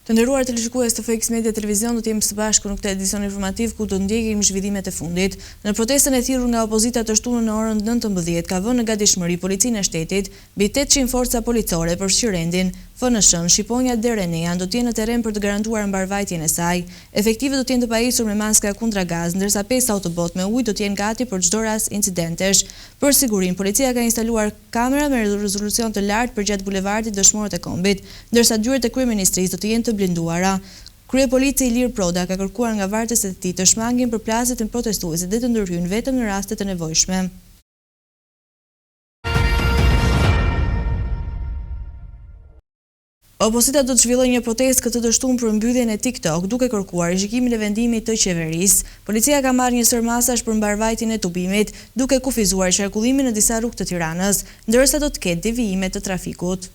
Të nderuar televizionistë të FX Media Televizion, do të jemi së bashku në këtë edicion informativ ku do ndjekim zhvillimet e fundit. Në protestën e thirrur nga opozita të shtunën në orën 19 ka vënë në gatishmëri policinë e shtetit mbi 800 forca policore përfshirë rendin, FNSH-n, Shqiponja dhe Renean do të jenë në terren për të garantuar mbarvajtjen e saj. Efektivet do të jenë të pajisur me maska kundra gaz, ndërsa 5 autobot me ujë do të jenë gati për çdo rast incidentesh. Për sigurinë, policia ka instaluar kamera me rezolucion të lartë përgjatë bulevardit Dëshmorët e Kombit, ndërsa dyert e kryeministrisë do të jenë të blinduara. Kryepolici Ilir Proda ka kërkuar nga vartësit e tij të shmangin përplasjet e protestuesit dhe të ndërhyjnë vetëm në raste të nevojshme. Opozita do të zhvillojë një protestë këtë të shtunë për mbylljen e TikTok, duke kërkuar rishikimin e vendimit të qeverisë. Policia ka marrë një sër masash për mbarvajtjen e tubimit, duke kufizuar qarkullimin në disa rrugë të Tiranës, ndërsa do të ketë devijime të trafikut.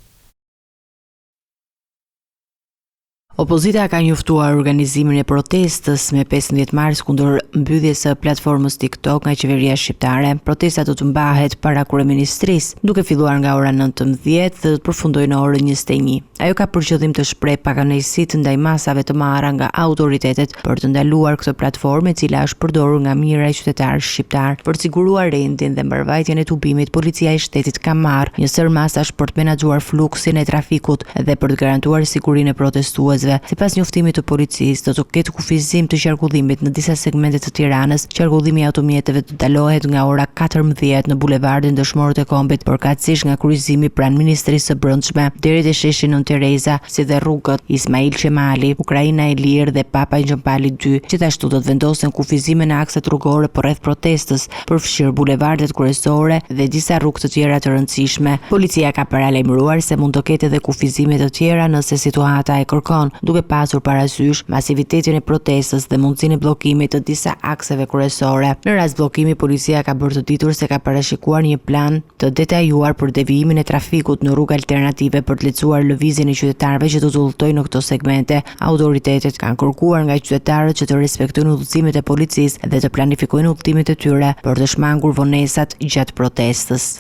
Opozita ka njoftuar organizimin e protestës me 15 mars kundër mbylljes së platformës TikTok nga qeveria shqiptare. Protesta do të mbahet para kryeministrisë, duke filluar nga ora 19 dhe do të përfundojë në orën 21. Ajo ka për qëllim të shprehë pakanësitë ndaj masave të marra nga autoritetet për të ndaluar këtë platformë, e cila është përdorur nga mijëra qytetarë shqiptar. Për të siguruar rendin dhe mbarvajtjen e tubimit, policia e shtetit ka marrë një sër masash për të menaxhuar fluksin e trafikut dhe për të garantuar sigurinë e protestuesve. Sipas njoftimit të policisë, do të ketë kufizim të qarkullimit në disa segmente të Tiranës. Qarkullimi i automjeteve do të dalohet nga ora 14 në bulevardin Dëshmorët e Kombit, përkatësisht nga kryqëzimi pranë Ministrisë së Brendshme deri te sheshi Nën Tereza, si dhe rrugët Ismail Qemali, Ukraina e Lirë dhe Papa Gjën Pali 2. Gjithashtu do të vendosen kufizime në akset rrugore përreth protestës, përfshirë bulevardet kryesore dhe disa rrugë të tjera të rëndësishme. Policia ka paralajmëruar se mund të ketë edhe kufizime të tjera nëse situata e kërkon, duke pasur parasysh masivitetin e protestës dhe mundësinë e bllokimit të disa akseve kryesore. Në rast bllokimi, policia ka bërë të ditur se ka parashikuar një plan të detajuar për devijimin e trafikut në rrugë alternative për të lehtësuar lëvizjen e qytetarëve që do të udhëtojnë në këto segmente. Autoritetet kanë kërkuar nga qytetarët që të respektojnë udhëzimet e policisë dhe të planifikojnë udhëtimet e tyre për të shmangur vonesat gjatë protestës.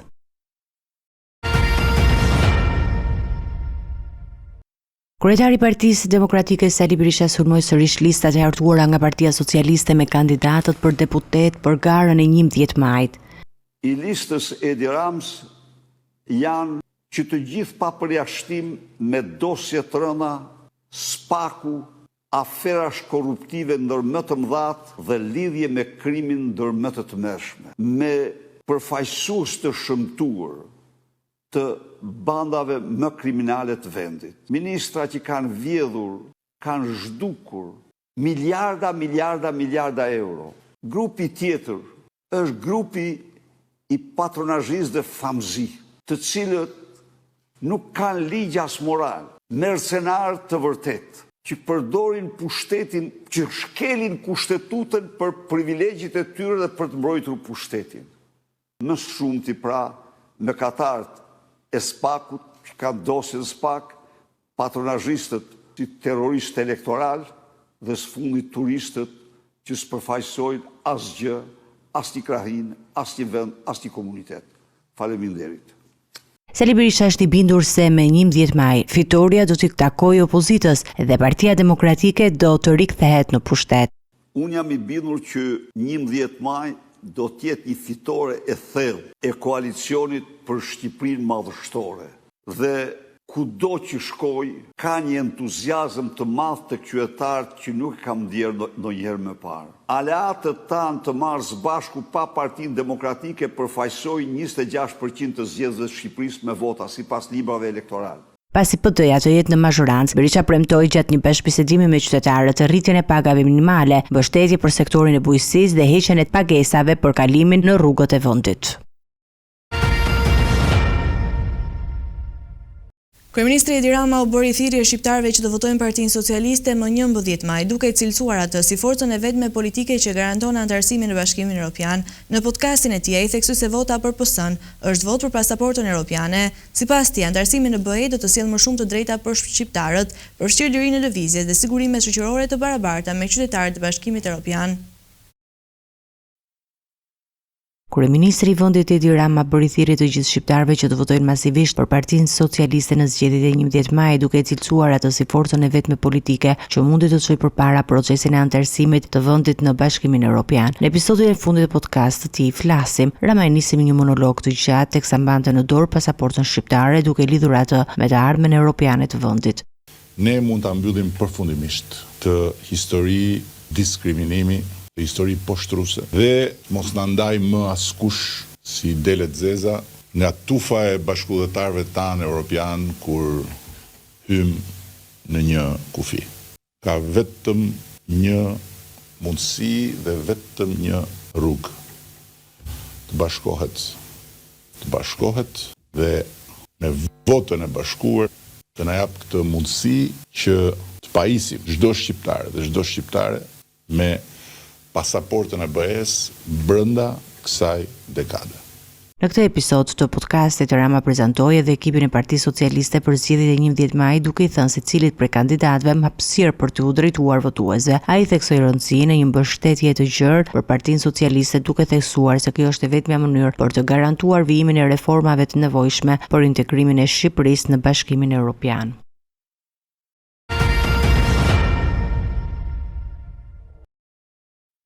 Kryetari i Partisë Demokratike Sali Berisha sulmoi sërish listat e hartuara nga Partia Socialiste me kandidatët për deputet për garën e 11 majit. I listës Edi Rams janë që të gjithë pa përjashtim me dosje të rënda, spaku, aferash korruptive ndër më të mëdhat dhe lidhje me krimin ndër më të tmerrshme, me përfaqësues të shëmtuar të bandave më kriminale të vendit. Ministra që kanë vjedhur, kanë zhdukur miliarda euro. Grupi tjetër është grupi i patronazhis dhe famzi, të cilët nuk kanë ligj as moral, mercenarë të vërtet, që përdorin pushtetin, që shkelin kushtetutën për privilegjit e tyre dhe për të mbrojtur pushtetin. Më shumti pra në katartë e spakut, që kanë dosje në spak, patronazhistët si terroristë elektoral dhe së fundit turistët që s'përfaqësojnë asgjë, as një krahin, as një vend, as një komunitet. Faleminderit. Sali Berisha është i bindur se me 11 maj fitoria do t'i takojë opozitës dhe Partia Demokratike do të rikthehet në pushtet. Unë jam i bindur që 11 maj do t'jetë një fitore e thellë e koalicionit për Shqipërinë madhështore. Dhe kudo që shkoj, ka një entuziazëm të madh të qytetarët që nuk e kam ndjerë ndonjëherë më parë. Aleatët tanë të marrë së bashku pa Partinë Demokratike përfaqësojnë 26% të zgjedhësve të Shqipërisë me vota sipas librave elektorale. Pasi PD-ja të jetë në mazhorancë, Berisha premtoi gjatë një bashkëbisedimi me qytetarët rritjen e pagave minimale, mbështetje për sektorin e bujqësisë dhe heqjen e pagesave për kalimin në rrugët e vendit. Kryeministri Edi Rama u bëri thirrje shqiptarëve që të votojnë Partinë Socialiste më 11 maj, duke e cilësuar atë si forcën e vetme politike që garanton anëtarësimin në Bashkimin Evropian. Në podcastin e tij ai theksoi se vota për PS-n është votë për pasaportën europiane. Sipas tij, anëtarësimi në BE do të sjellë më shumë të drejta për shqiptarët, përfshirë lirinë e lëvizjes dhe sigurime shoqërore të barabarta me qytetarët e Bashkimit Evropian. Kryeministri i vendit Edi Rama bëri thirrje të gjithë shqiptarëve që të votojnë masivisht për Partinë Socialiste në zgjedhjet e 11 maj, duke cilësuar atë si forcën e vetme politike që mundi të çojë përpara procesin e anëtarësimit të vendit në Bashkimin Evropian. Në episodin e fundit të podcastit të flasim, Rama nisi me një monolog të gjatë teksa mbante në dorë pasaportën shqiptare, duke lidhur atë me të ardhmen europiane të vendit. Ne mund ta mbyllim përfundimisht të histori diskriminimi, histori poshtruese dhe mos na ndaj më askush si delet zeza nga tufa e bashkëdhetarëve tanë europian kur hym në një kufi. Ka vetëm një mundësi dhe vetëm një rrugë. Të bashkohet dhe me votën e bashkuar të na jap këtë mundësi që të pajisim çdo shqiptar dhe çdo shqiptare me pasaportën e BE-s brenda kësaj dekade. Në këtë episod të podcastit Rama prezantoi edhe ekipin e Partisë Socialiste për zgjedhjet e 11 maj, duke i thënë se cilit prej kandidatëve më hapësirë për të u drejtuar votuesve. Ai theksoi rëndësinë e një mbështetje të gjerë për Partinë Socialiste, duke theksuar se kjo është e vetmja mënyrë për të garantuar vijimin e reformave të nevojshme për integrimin e Shqipërisë në Bashkimin Evropian.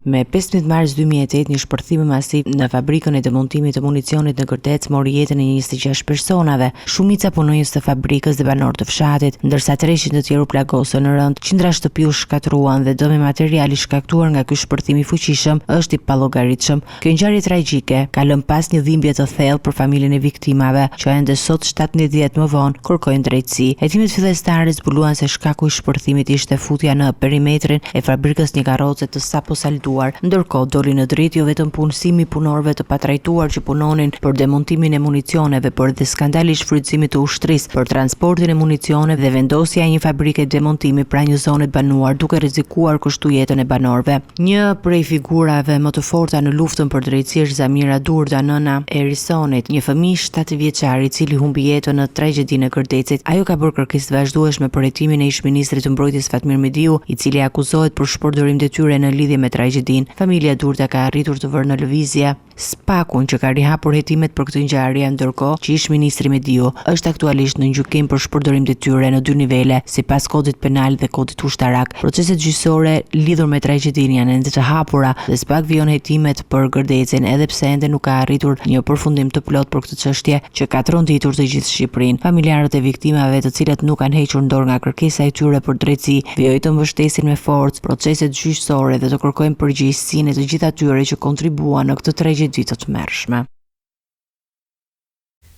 Me 15 mars 2008, një shpërthim masiv në fabrikën e demontimit të municionit në Gërdec mori jetën e 26 personave, shumica punonjës të fabrikës dhe banorë të fshatit, ndërsa 300 të tjerë u plagosën në rënd. Qindra shtëpiu shkatruan dhe dëmi materiali shkaktuar nga ky shpërthim i fuqishëm është i pallogaritshëm. Kjo ngjarje tragjike ka lënë pas një dhimbje të thellë për familjen e viktimave, që ende sot 17 vjet më vonë kërkojnë drejtësi. Hetimet fillestare zbuluan se shkaku i shpërthimit ishte futja në perimetrin e fabrikës një karroce të sapo salduar. Ndërkohë doli në dritë jo vetëm punësimi i punorëve të patrajtuar që punonin për demontimin e municioneve, por edhe skandali i shfrytëzimit të ushtrisë për transportin e municioneve dhe vendosja e një fabrike demontimi pranë një zone të banuar, duke rrezikuar kushtu jetën e banorëve. Një prej figurave më të forta në luftën për drejtësi është Zamira Durda, nëna e Risonit, një fëmijë 7 vjeçar i cili humbi jetën në tragjedinë e Gërdecit. Ajo ka bërë kërkesë të vazhdueshme për hetimin e ish-ministrit të mbrojtjes Fatmir Mediu, i cili akuzohet për shpërdorim detyre në lidhje me tragjedin. Familja Durda ka arritur të vërë në lëvizje spakun që ka rihapur hetimet për këtë ngjarje, ndërkohë që ish-ministri Mediu është aktualisht në gjykim për shpërdorim detyre në 2 nivele, sipas kodit penal dhe kodit ushtarak. Proceset gjyqësore lidhur me tragjedinë janë ende të hapura dhe SPAK vijon hetimet për Gërdecin, edhe pse ende nuk ka arritur një përfundim të plot për këtë çështje që ka tronditur të gjithë Shqipërinë. Familjarët e viktimave, të cilët nuk kanë hequr dorë nga kërkesa e tyre për drejtësi, vijojnë të mbështesin me forcë proceset gjyqësore dhe të kërkojnë përgjegjësinë e të gjithë atyre që kontribuan në këtë tragjedi të tmerrshme.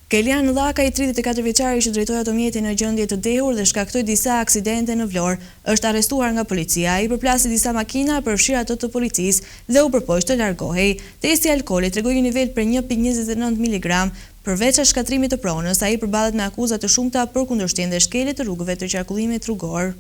Kelian Llakaj, 34 vjeçari që drejtoi automjetin në gjendje të dehur dhe shkaktoi disa aksidente në Vlorë, është arrestuar nga policia. Ai përplasi disa makina përfshirë ato të policisë dhe u përpoq të largohej. Testi i alkoolit tregoi një nivel për 1.29 mg. Përveç shkatrimit të pronës, ai përballet me akuza të shumta për kundërshtjen dhe shkelje të rrugëve të qarkullimit rrugor.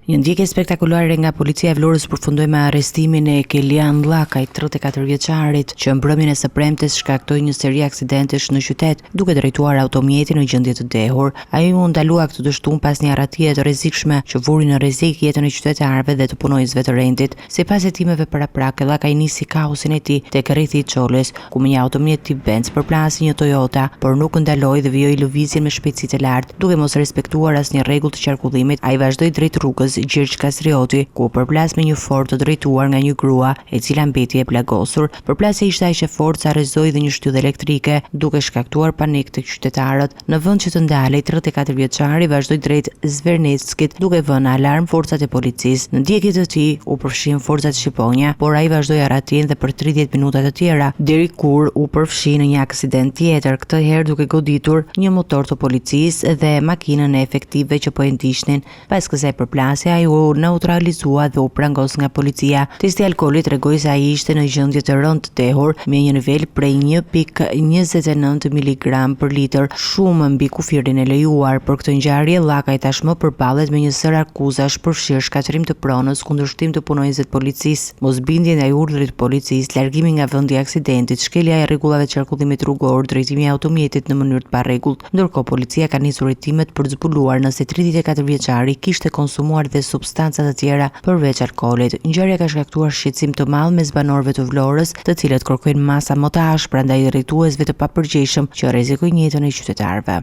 Një ndjekje spektakolare nga policia e Vlorës përfundoi me arrestimin e Kelian Llakaj, 34 vjeçarit, që mbrëmjen e së premtes shkaktoi një seri aksidentesh në qytet, duke drejtuar automjetin në gjendje të dehur. Ai u ndalua këtë dështum pas një arratije të rrezikshme që vuri në rrezik jetën e qytetarëve dhe të punonjësve të rendit. Sipas hetimeve paraprak, Llakaj nisi kaosin e tij tek rrethi i Çolës, ku me një automjet tip Benz përplasi një Toyota, por nuk ndaloi dhe vijoi lëvizjen me shpejtësi të lartë, duke mos respektuar asnjë rregull të qarkullimit. Ai vazhdoi drejt rrugës Gjergj Kastrioti, ku përplas me një Ford të drejtuar nga një grua, e cila mbeti e plagosur. Përplasja ishte aq e fortë sa rrezoi dhe një shtyllë elektrike, duke shkaktuar panik tek qytetarët. Në vend që të ndalej, 34 vjeçari vazhdoi drejt Zvernetskit, duke vënë alarm forcat e policisë. Në ndjekjet e tij u përfshin forcat shqiponja, por ai vazhdoi arratin dhe për 30 minuta të tjera, deri kur u përfshi në një aksident tjetër, këtë herë duke goditur një motor të policisë dhe makinën e efektive që po e ndiqnin. Pas kësaj përplasje, ai u neutralizua dhe u prangos nga policia. Testi i alkoolit tregoi se ai ishte në gjendje të rëndë të dehur me një nivel prej 1.29 mg për litër, shumë mbi kufirin e lejuar. Për këtë ngjarje, Llakaj tashmë përballet me një sër akuzash përfshirë shkatrim të pronës, kundërshtim të punonjësve të policisë, mosbindje ndaj urdhrit të policisë, largimi nga vendi i aksidentit, shkelja e rregullave të qarkullimit rrugor, drejtimi i automjetit në mënyrë të parregullt. Ndërkohë policia ka nisur hetimet për zbuluar nëse 34 vjeçari kishte konsumuar dhe substanca të tjera përveç alkoolit. Ngjarja ka shkaktuar shqetësim të madh mes banorëve të Vlorës, të cilët kërkojnë masa më të ashpra ndaj rrituesve të papërgjegjshëm që rrezikojnë jetën e qytetarëve.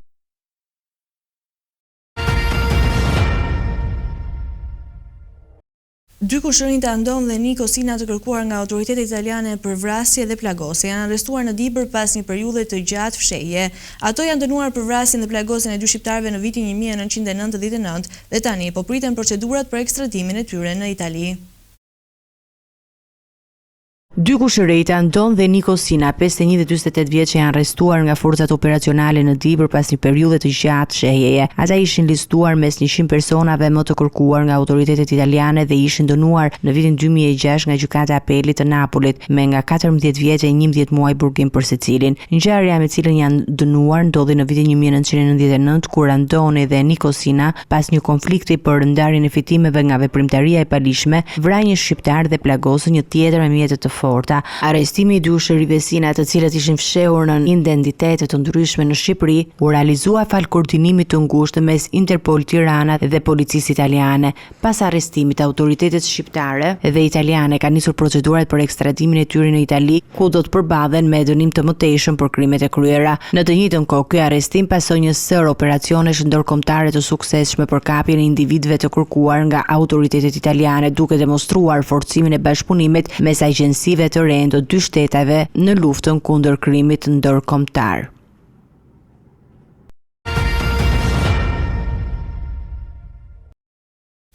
Dy kushërinjtë Andon dhe Niko Sina të kërkuar nga autoritetet italiane për vrasje dhe plagosje janë arrestuar në Dibër pas një periudhe të gjatë fshehje. Ato janë dënuar për vrasjen dhe plagosjen e dy shqiptarëve në vitin 1999 dhe tani po priten procedurat për ekstradimin e tyre në Itali. Dy kushërinjtë Andon dhe Niko Sina, 51 dhe 48 vjeç, janë arrestuar nga forcat operacionale në Dibër pas një periudhe të gjatë fshehjeje. Ata ishin listuar mes 100 personave më të kërkuar nga autoritetet italiane dhe ishin dënuar në vitin 2006 nga gjykata e apelit të Napolit me nga 14 vjet e 11 muaj burgim për secilin. Ngjarja me cilën janë dënuar ndodhi në vitin 1999 kur Andoni dhe Niko Sina, pas një konflikti për ndarjen e fitimeve nga veprimtaria e palishme, vrajnë një shqiptar dhe plagosën një tjetër me mjete të forta. Arrestimi i dy ushërive Sina, të cilët ishin fshehur në identitete të ndryshme në Shqipëri, u realizua fal koordinimit të ngushtë mes Interpol Tirana dhe policisë italiane. Pas arrestimit, autoritetet shqiptare dhe italiane kanë nisur procedurat për ekstradimin e tyre në Itali, ku do të përballen me dënim të mëtejshëm për krimet e kryera. Në të njëjtën kohë, ky arrestim pasoi një sër operacionesh ndërkombëtare të suksesshme për kapjen e individëve të kërkuar nga autoritetet italiane, duke demonstruar forcimin e bashkëpunimit mes agjensive të re të dy shteteve në luftën kundër krimit ndërkombëtar.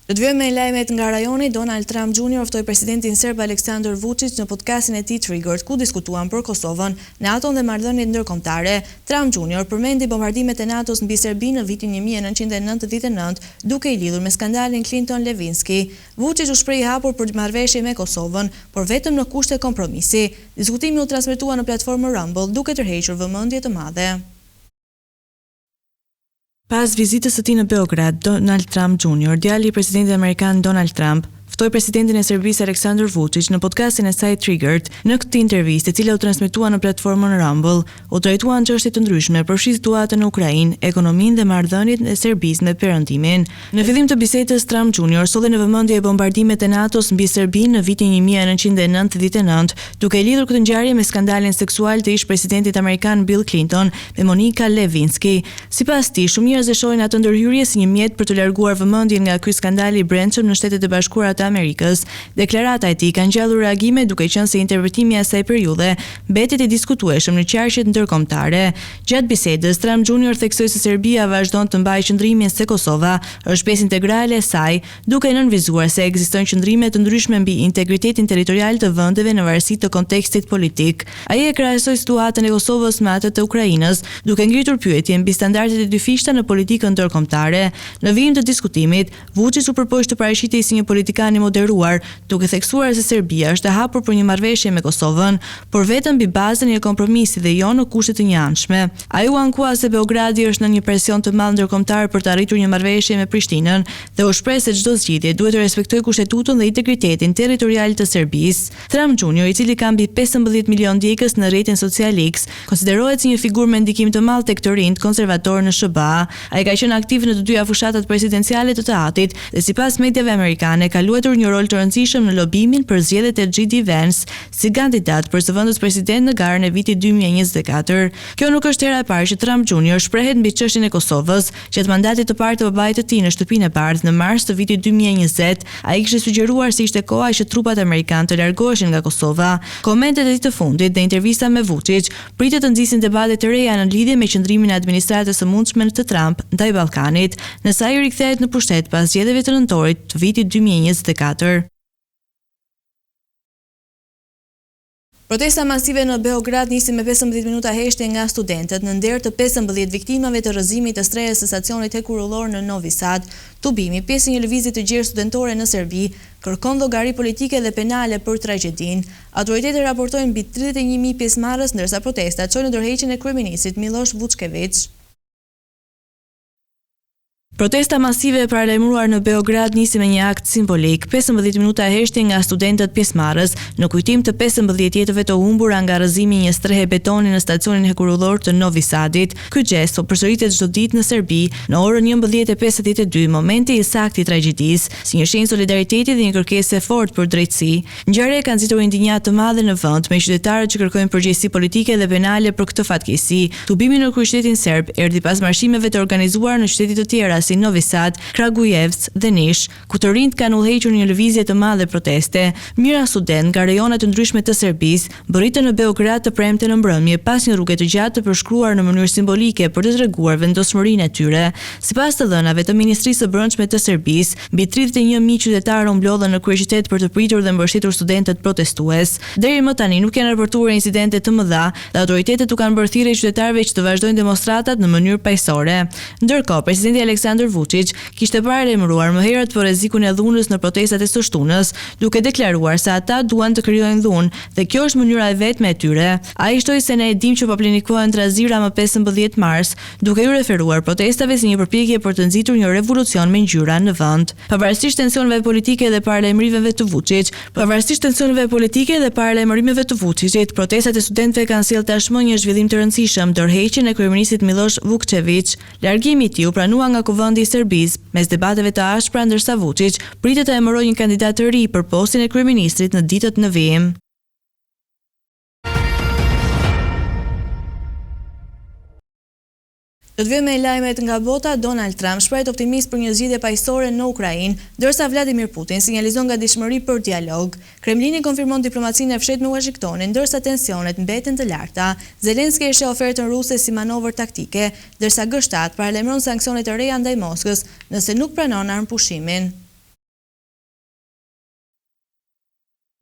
Do të vijmë me lajmet nga rajoni. Donald Trump Jr. ftoi presidentin serb Aleksandar Vučić në podcastin e tij Triggered, ku diskutuan për Kosovën, NATO-n dhe marrëdhëniet ndërkombëtare. Trump Jr. përmendi bombardimet e NATO-s mbi Serbi në vitin 1999, duke i lidhur me skandalin Clinton-Levinsky. Vučić u shpreh i hapur për marrëveshje me Kosovën, por vetëm në kushte kompromisi. Diskutimi u transmetua në platformën Rumble, duke tërhequr vëmendje të madhe. Pas vizitës së tij në Beograd, Donald Trump Jr., djali i presidentit amerikan Donald Trump, ftoi presidentin e Serbisë Aleksandar Vučić në podcastin e saj Triggered. Në këtë intervistë, e cila u transmetua në platformën Rumble, u trajtuan çështje të ndryshme, përfshi situatën në Ukrainë, ekonominë dhe marrëdhëniet e Serbisë me Perëndimin. Në fillim të bisedës, Trump Jr. solli në vëmendje bombardimet e NATO-s mbi Serbi në vitin 1999, duke i lidhur këtë ngjarje me skandalin seksual të ish presidentit amerikan Bill Clinton me Monica Lewinsky. Sipas tij, shumë njerëz e shohin atë ndërhyrje si një mjet për të larguar vëmendjen nga ky skandal i brendshëm në Shtetet e Bashkuara të Amerikës. Deklarata e tij ka ngjallur reagime, duke qenë se interpretimi i asaj periudhe mbetet i diskutueshëm në qarqet ndërkombëtare. Gjatë bisedës, Trump Jr. theksoi se Serbia vazhdon të mbajë qëndrimin se Kosova është pjesë integrale e saj, duke nënvizuar se ekzistojnë qëndrime të ndryshme mbi integritetin territorial të vendeve në varësi të kontekstit politik. Ai e krahasoi situatën e Kosovës me atë të Ukrainës, duke ngritur pyetje mbi standardet e dyfishta në politikën ndërkombëtare. Në vijim të diskutimit, Vučić u përpoq të paraqitej si një politikan i moderuar, duke theksuar se Serbia është e hapur për një marrëveshje me Kosovën, por vetëm mbi bazën e kompromisit dhe jo në kushte të njëanshme. Ai u ankua se Beogradi është në një presion të madh ndërkombëtar për të arritur një marrëveshje me Prishtinën dhe u shpreh se çdo zgjidhje duhet të respektojë kushtetutën dhe integritetin territorial të Serbisë. Trump Jr., i cili ka mbi 15 milion ndjekës në rrjetin social X, konsiderohet si një figurë me ndikim të madh tek të rinjt konservatorë në SBA. Ai ka qenë aktiv në të dyja fushatat presidenciale të atit dhe sipas mediave amerikane ka luajtur një rol të rëndësishëm në lobimin për zgjedhjet e J.D. Vance si kandidat për zëvendës president në garën e vitit 2024. Kjo nuk është hera e parë që Trump Jr. shprehet mbi çështjen e Kosovës, gjatë mandatit të parë të babait të tij në shtëpinë e bardhë në mars të vitit 2020. Ai kishte sugjeruar se ishte koha që trupat amerikanë të largoheshin nga Kosova. Komentet e tij të fundit dhe intervista me Vučić pritet të nxisin debate të reja në lidhje me qëndrimin e administratës së mundshme të Trump ndaj Ballkanit, nësa ai rikthehet në pushtet pas zgjedhjeve të nëntorit të vitit 2024. Protesta masive në Beograd nisi me 15 minuta heshtje nga studentët në nder të 15 viktimave të rrëzimit të strejes së stacionit hekurullor në Novi Sad. Tubimi, pjesë një lëvizje të gjerë studentore në Serbi, kërkon llogari politike dhe penale për tragjedinë. Autoritetet raportojnë mbi 31.000 pjesëmarrës, ndërsa protestat çojnë në dorëheqjen e kryeministit Miloš Vučević. Protesta masive e paralajmëruar në Beograd nisi me një akt simbolik, 15 minuta heshtje nga studentët pjesëmarrës, në kujtim të 15 jetëve të humbura nga rrëzimi i një strehe betoni në stacionin hekurudhor të Novi Sadit. Ky gest përsëritet çdo ditë në Serbi në orën 11:52, momenti i saktë i tragjedisë, si një shenjë solidariteti dhe një kërkesë e fortë për drejtësi. Ngjarja ka nxitur indignatë të madhe në vend, me qytetarët që kërkojnë përgjegjësi politike dhe penale për këtë fatkeqësi. Tubimi në kryeqytetin serb erdhi pas marshimeve të organizuar në qytete të tjera si Novi Sad, Kragujevc dhe Niš, ku të rinjt kanë udhëhequr një lëvizje të madhe proteste. Mijëra student nga rajone të ndryshme të Serbisë bërritën në Beograd të premte në mbrëmje pas një rruge të gjatë të përshkruar në mënyrë simbolike për të treguar vendosmërinë e tyre. Sipas të dhënave të Ministrisë së Brendshme të Serbisë, mbi 31.000 qytetarë u mblodhen në kryeqytet për të pritur dhe mbështetur studentët protestues. Deri më tani nuk janë raportuar incidente të mëdha dhe autoritetet u kanë bërë thirrje qytetarëve që të vazhdojnë demonstratat në mënyrë paqësorë. Ndërkohë, presidenti Aleksandar Vučić kishte paralajmëruar më herët për rrezikun e dhunës në protestat e së shtunës, duke deklaruar se ata duan të krijojnë dhunë dhe kjo është mënyra e vetme e tyre. Ai shtoi se ne e dim që po planikohen trazira më 15 mars, duke u referuar protestave si një përpjekje për të nxitur një revolucion me ngjyra në vend. Pavarësisht tensioneve politike dhe paralajmërimeve të Vučićit, protestat e studentëve kanë sjellë tashmë një zhvillim të rëndësishëm, ndërheqjen e kryeministit Miloš Vukčević. Largimi i tij u pranua nga kuvendi i Serbisë mes debateve të ashpra, ndërsa Vučić pritet të emërojë një kandidat të ri për postin e kryeministrit në ditët në vijim. Do të vijmë me lajmet nga bota. Donald Trump shpreh optimizëm për një zgjidhje paqësore në Ukrainë, ndërsa Vladimir Putin sinjalizon gatishmëri për dialog. Kremlini konfirmon diplomacinë e fshehtë me Washingtonin, ndërsa tensionet mbeten të larta. Zelenski e sheh ofertën ruse si manovër taktike, ndërsa G7 paralajmëron sanksione të reja ndaj Moskës nëse nuk pranon armëpushimin.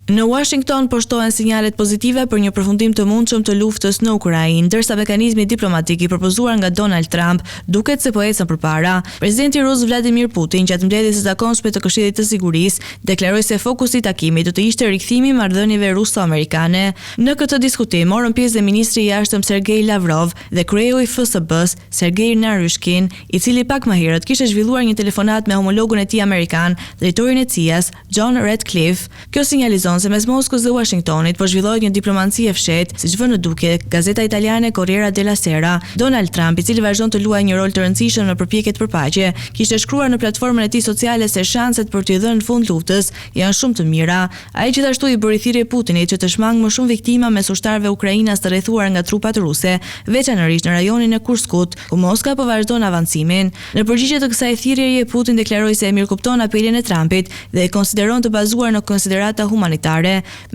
Në Washington poshtohen sinjalet pozitive për një përfundim të mundshëm të luftës në Ukrainë, ndërsa mekanizmi diplomatik i propozuar nga Donald Trump duket se po ecën përpara. Presidenti rus Vladimir Putin, gjatë mbledhjes së zakonshme të Këshillit të Sigurisë, deklaroi se fokusi i takimit do të ishte rikthimi i marrëdhënieve ruso-amerikane. Në këtë diskutim morën pjesë dhe ministri i jashtëm Sergej Lavrov dhe kryeu i FSB-s Sergej Naryshkin, i cili pak më herët kishte zhvilluar një telefonat me homologun e tij amerikan, drejtorin e CIA-s John Ratcliffe. Kjo sinjalizon se mes Moskës dhe Washingtonit po zhvillohet një diplomaci e fshehtë, siç vën në dukje gazeta italiane Corriere della Sera. Donald Trump, i cili vazhdon të luajë një rol të rëndësishëm në përpjekjet për paqe, kishte shkruar në platformën e tij sociale se shanset për t'i dhënë fund luftës janë shumë të mira. Ai gjithashtu i bëri thirrje Putinit që të shmangë më shumë viktima mes ushtarëve ukrainas të rrethuar nga trupat ruse, veçanërisht në rajonin e Kurskut, ku Moska po vazhdon avancimin. Në përgjigje të kësaj thirrjeje, Putin deklaroi se e mirëkupton apelin e Trumpit dhe e konsideron të bazuar në konsiderata humanitare.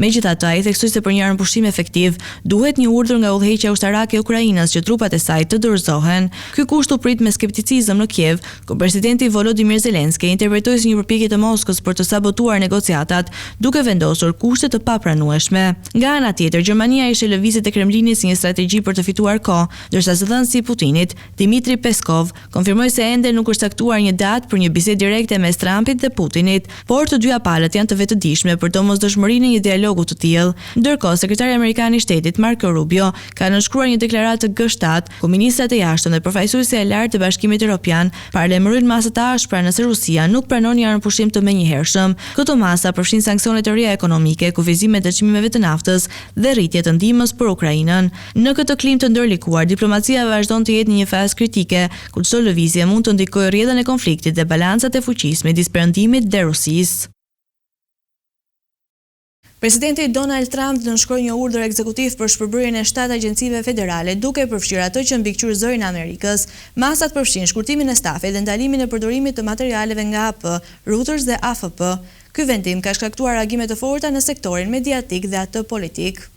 Megjithatë, ai theksoi se për një armëpushim efektiv duhet një urdhër nga udhëheqja ushtarake e Ukrainës që trupat e saj të dorëzohen. Ky kusht u prit me skepticizëm në Kiev, ku presidenti Volodymyr Zelenski interpretoi si një përpjekje të Moskës për të sabotuar negociatat, duke vendosur kushte të papranueshme. Nga ana tjetër, Gjermania ishte lëvizjet e Kremlinit si një strategji për të fituar kohë, ndërsa zëdhënësi i Putinit, Dmitri Peskov, konfirmoi se ende nuk është caktuar një datë për një bisedë direkte mes Trumpit dhe Putinit, por të dyja palët janë të vetëdijshme për domosdoshmërinë e një dialogu të tillë. Ndërkohë, sekretari amerikan i shtetit Marco Rubio ka nënshkruar një deklaratë të G7, ku ministrat e jashtëm dhe përfaqësuesi e lartë të Bashkimit Evropian paralajmërojnë masë të ashpra nëse Rusia nuk pranon një armëpushim të menjëhershëm. Këto masa përfshin sanksione të reja ekonomike, kufizime të çmimeve të naftës dhe rritje të ndihmës për Ukrainën. Në këtë klim të ndërlikuar, diplomacia vazhdon të jetë në një fazë kritike, ku çdo lëvizje mund të ndikojë rrjedhën e konfliktit dhe balancat e fuqisë midis Perëndimit dhe Rusisë. Presidenti Donald Trump nënshkroi një urdhër ekzekutiv për shpërbërjen e 7 agjencive federale, duke përfshirë ato që mbikëqyr zërin e Amerikës. Masat përfshin shkurtimin e stafit dhe ndalimin e përdorimit të materialeve nga AP, Reuters dhe AFP. Ky vendim ka shkaktuar reagime të forta në sektorin mediatik dhe atë politik.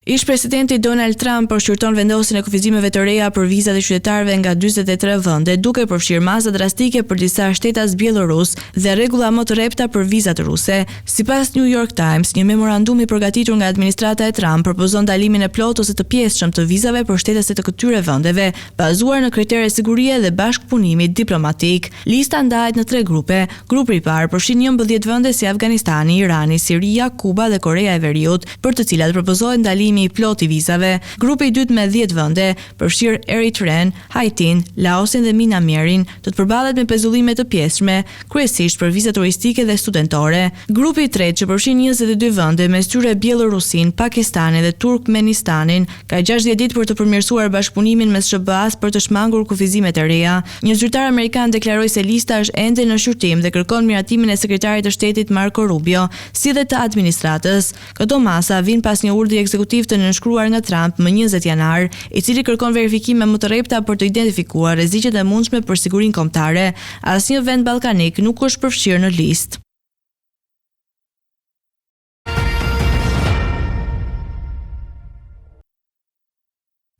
Ish-presidenti Donald Trump përshkruan vendosjen e kufizimeve të reja për vizat e qytetarëve nga 43 vende, duke përfshirë masa drastike për disa shtetas bielorus dhe rregulla më të rrepta për vizat ruse. Sipas New York Times, një memorandum i përgatitur nga administrata e Trump propozon ndalimin e plotë ose të pjesëshëm të vizave për shtetasit të këtyre vendeve, bazuar në kritere sigurie dhe bashkëpunimi diplomatik. Lista ndahet në 3 grupe. Grupi i parë përfshin 11 vende si Afganistani, Irani, Siria, Kuba dhe Korea e Veriut, për të cilat propozohet ndalimi shpërblimi i plot i vizave. Grupi i dytë me 10 vende, përfshir Eritren, Haitin, Laosin dhe Minamierin, do të përballet me pezullime të pjesshme, kryesisht për viza turistike dhe studentore. Grupi i tretë, që përfshin 22 vende, mes tyre Bielorusin, Pakistanin dhe Turkmenistanin, ka 60 ditë për të përmirësuar bashkëpunimin mes SBA-s për të shmangur kufizimet e reja. Një zyrtar amerikan deklaroi se lista është ende në shqyrtim dhe kërkon miratimin e sekretarit të shtetit Marco Rubio, si dhe të administratës. Këto masa vijnë pas një urdhri ekzekutiv të nënshkruar nga Trump më 20 janar, i cili kërkon verifikime më të rrepta për të identifikuar rreziqet e mundshme për sigurinë kombëtare. Asnjë vend ballkanik nuk është përfshirë në listë.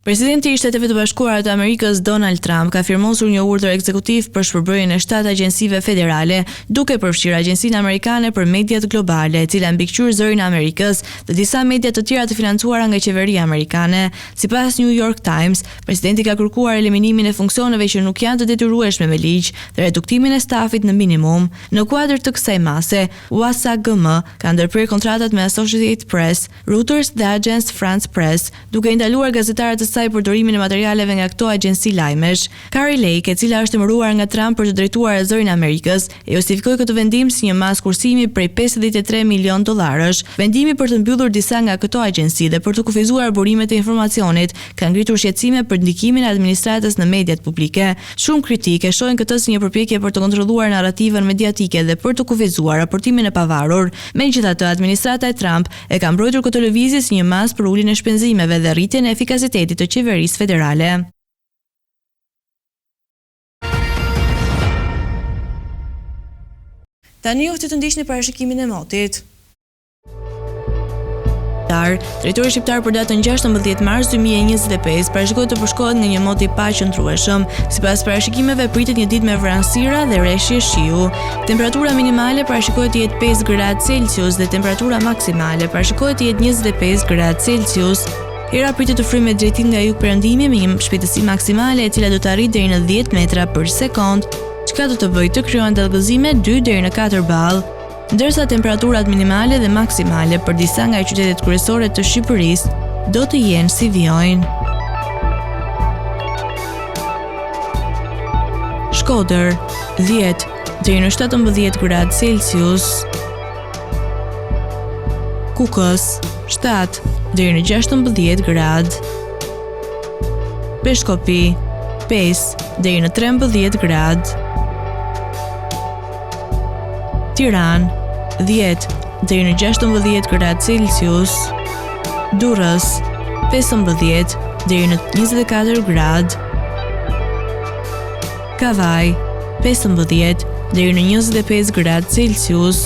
Presidenti i Shteteve të Bashkuara të Amerikës Donald Trump ka firmosur një urdhër ekzekutiv për shpërbërjen e 7 agjencive federale, duke përfshirë Agjencinë Amerikane për Mediat Globale, e cila mbikëqyr zërin e Amerikës, dhe disa media të tjera të financuara nga qeveria amerikane. Sipas New York Times, presidenti ka kërkuar eliminimin e funksioneve që nuk janë të detyrueshme me ligj dhe reduktimin e stafit në minimum. Në kuadër të kësaj mase, USAGM ka ndërprer kontratat me Associated Press, Reuters dhe Agence France Presse, duke i ndaluar gazetarët të saj përdorimin e materialeve nga këto agjenci lajmesh. Kari Lake, e cila është emëruar nga Trump për të drejtuar zërin e Amerikës, e justifikoi këtë vendim si një mas kursimi prej $53 milion. Vendimi për të mbyllur disa nga këto agjenci dhe për të kufizuar burimet e informacionit ka ngritur shqetësime për ndikimin e administratës në mediat publike. Shumë kritikë e shohin këtë si një përpjekje për të kontrolluar narrativën mediatike dhe për të kufizuar raportimin e pavarur. Megjithatë, administrata e Trump e ka mbrojtur këtë lëvizje si një mas për uljen e shpenzimeve dhe rritjen e efikasitetit të qeverisë federale. Tani uftë të ndiqni parashikimin e motit. Drejtori shqiptar për datën 16 mars 2025 parashikohet të përshkohet nga një mot i paqëndrueshëm. Sipas parashikimeve pritet një ditë me vranësira dhe rreshje shiu. Temperatura minimale parashikohet të jetë 5 gradë Celsius dhe temperatura maksimale parashikohet të jetë 25 gradë Celsius. Hera pritet të fryjë me drejtim nga jugperëndimi me një shpejtësi maksimale e cila do të arrijë deri në 10 metra për sekond, çka do të bëjë të krijohen dallgëzime 2 deri në 4 ball, ndërsa temperaturat minimale dhe maksimale për disa nga qytetet kryesore të Shqipërisë do të jenë si vijojnë. Shkodër 10 deri në 17 gradë Celsius. Kukës 7 deri në 16 gradë. Peshkopi 5 deri në 13 gradë. Tiranë 10 deri në 16 gradë Celsius. Durrës 15 deri në 24 gradë. Kavaj 15 deri në 25 gradë Celsius.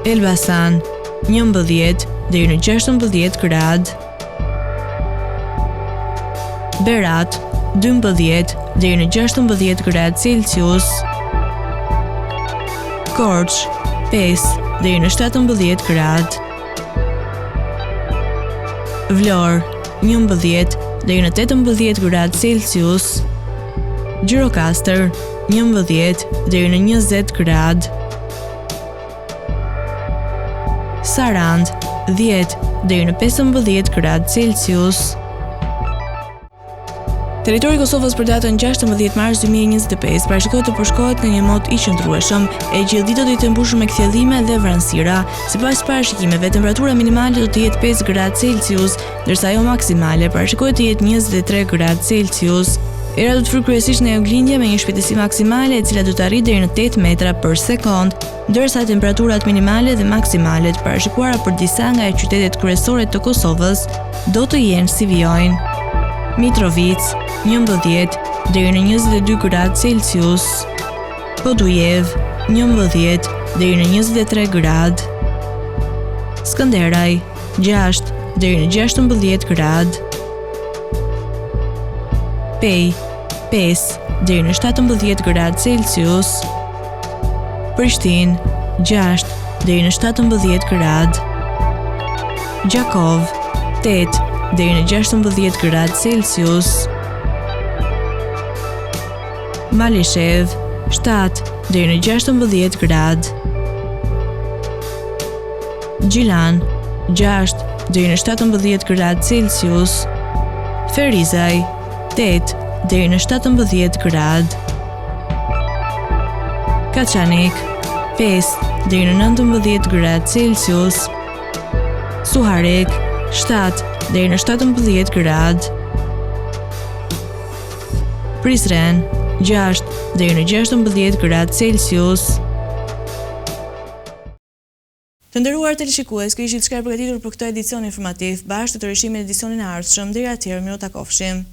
Elbasan 11 deri në 16 gradë. Berat 12 deri në 16 gradë Celsius. Korçë 5 deri në 17 gradë. Vlorë 11 deri në 18 gradë Celsius. Gjirokastër 11 deri në 20 gradë. Sarand 10 deri në 15 gradë Celsius. Territori i Kosovës për datën 16 mars 2025 parashikohet të përshkohet nga një mot i qëndrueshëm, e gjithë do të jetë mbushur me kthjellime dhe vranësira. Sipas parashikimeve, temperatura minimale do të jetë 5 gradë Celsius, ndërsa ajo maksimale parashikohet të jetë 23 gradë Celsius. Era do të fryjë kryesisht nga juglindje me një shpejtësi maksimale e cila do të arrijë deri në 8 metra për sekond, ndërsa temperaturat minimale dhe maksimale të parashikuara për disa nga qytetet kryesore të Kosovës do të jenë si vijojnë. Mitrovic 11 deri në 22 gradë Celsius. Podujev 11 deri në 23 gradë. Skënderaj 6 deri në 16 gradë. Pej 5 deri në 17 gradë Celsius. Prishtinë 6 deri në 17 gradë. Gjakov 8 deri në 16 gradë Celsius. Malishev 7 deri në 16 gradë. Gjilan 6 deri në 17 gradë Celsius. Ferizaj 8 deri në 17 gradë. Kaçanik 5 deri në 19 gradë Celsius. Suharek 7 deri në 17 gradë. Prizren 6 deri në 16 gradë Celsius. Të nderuar teleshikues, kjo ishte çka e përgatitur për këtë edicion informativ, bashkë të rishimit edicionin e ardhshëm. Deri atëherë, mirë u takofshim.